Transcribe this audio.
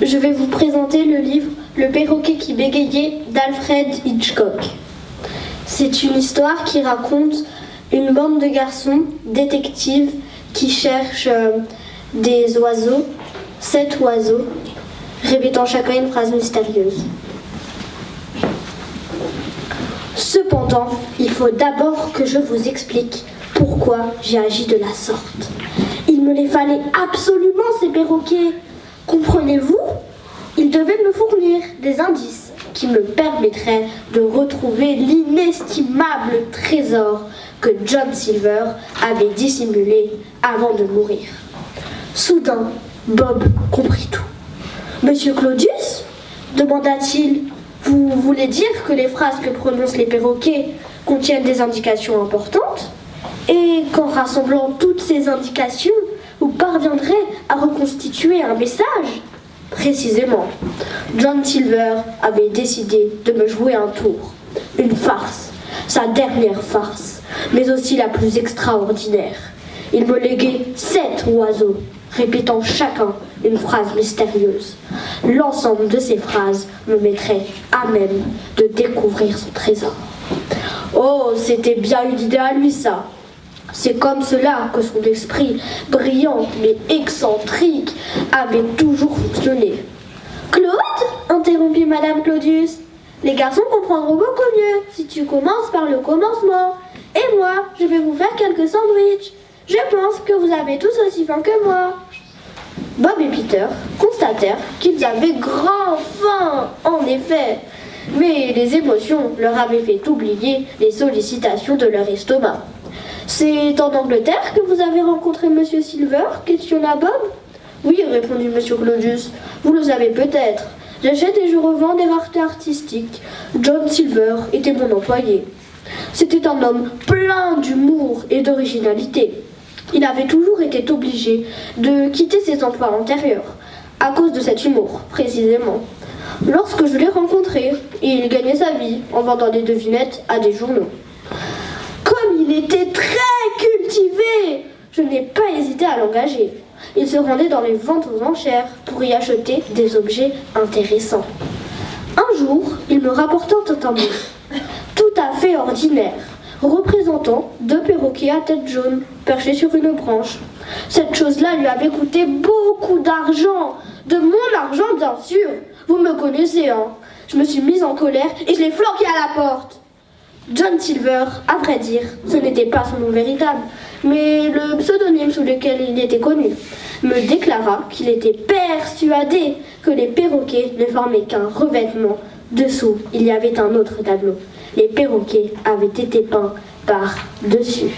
Je vais vous présenter le livre Le perroquet qui bégayait d'Alfred Hitchcock. C'est une histoire qui raconte une bande de garçons détectives qui cherchent des oiseaux, 7 oiseaux, répétant chacun une phrase mystérieuse. Cependant, il faut d'abord que je vous explique pourquoi j'ai agi de la sorte. Il me les fallait absolument, ces perroquets. Comprenez-vous? Ils devaient me fournir des indices qui me permettraient de retrouver l'inestimable trésor que John Silver avait dissimulé avant de mourir. Soudain, Bob comprit tout. « Monsieur Claudius ?» demanda-t-il. « Vous voulez dire que les phrases que prononcent les perroquets contiennent des indications importantes? Et qu'en rassemblant toutes ces indications, vous parviendrez à reconstituer un message ?» Précisément, John Silver avait décidé de me jouer un tour, une farce, sa dernière farce, mais aussi la plus extraordinaire. Il me léguait 7 oiseaux, répétant chacun une phrase mystérieuse. L'ensemble de ces phrases me mettrait à même de découvrir son trésor. Oh, c'était bien une idée à lui, ça. C'est comme cela que son esprit, brillant mais excentrique, avait toujours fonctionné. « Claude ?» interrompit Madame Claudius. « Les garçons comprendront beaucoup mieux si tu commences par le commencement. Et moi, je vais vous faire quelques sandwichs. Je pense que vous avez tous aussi faim que moi. » Bob et Peter constatèrent qu'ils avaient grand faim, en effet. Mais les émotions leur avaient fait oublier les sollicitations de leur estomac. « C'est en Angleterre que vous avez rencontré Monsieur Silver ?» questionna Bob. « Oui, répondit Monsieur Claudius. Vous le savez peut-être. J'achète et je revends des raretés artistiques. John Silver était mon employé. C'était un homme plein d'humour et d'originalité. Il avait toujours été obligé de quitter ses emplois antérieurs, à cause de cet humour, précisément. Lorsque je l'ai rencontré, il gagnait sa vie en vendant des devinettes à des journaux. Comme il était très cultivé, je n'ai pas hésité à l'engager. Il se rendait dans les ventes aux enchères pour y acheter des objets intéressants. Un jour, il me rapporta un tambour, tout à fait ordinaire, représentant 2 perroquets à tête jaune, perchés sur une branche. Cette chose-là lui avait coûté beaucoup d'argent, de mon argent bien sûr. Vous me connaissez, hein. Je me suis mise en colère et je l'ai flanqué à la porte. John Silver, à vrai dire, ce n'était pas son nom véritable, mais le pseudonyme sous lequel il était connu, me déclara qu'il était persuadé que les perroquets ne formaient qu'un revêtement. Dessous, il y avait un autre tableau. Les perroquets avaient été peints par-dessus.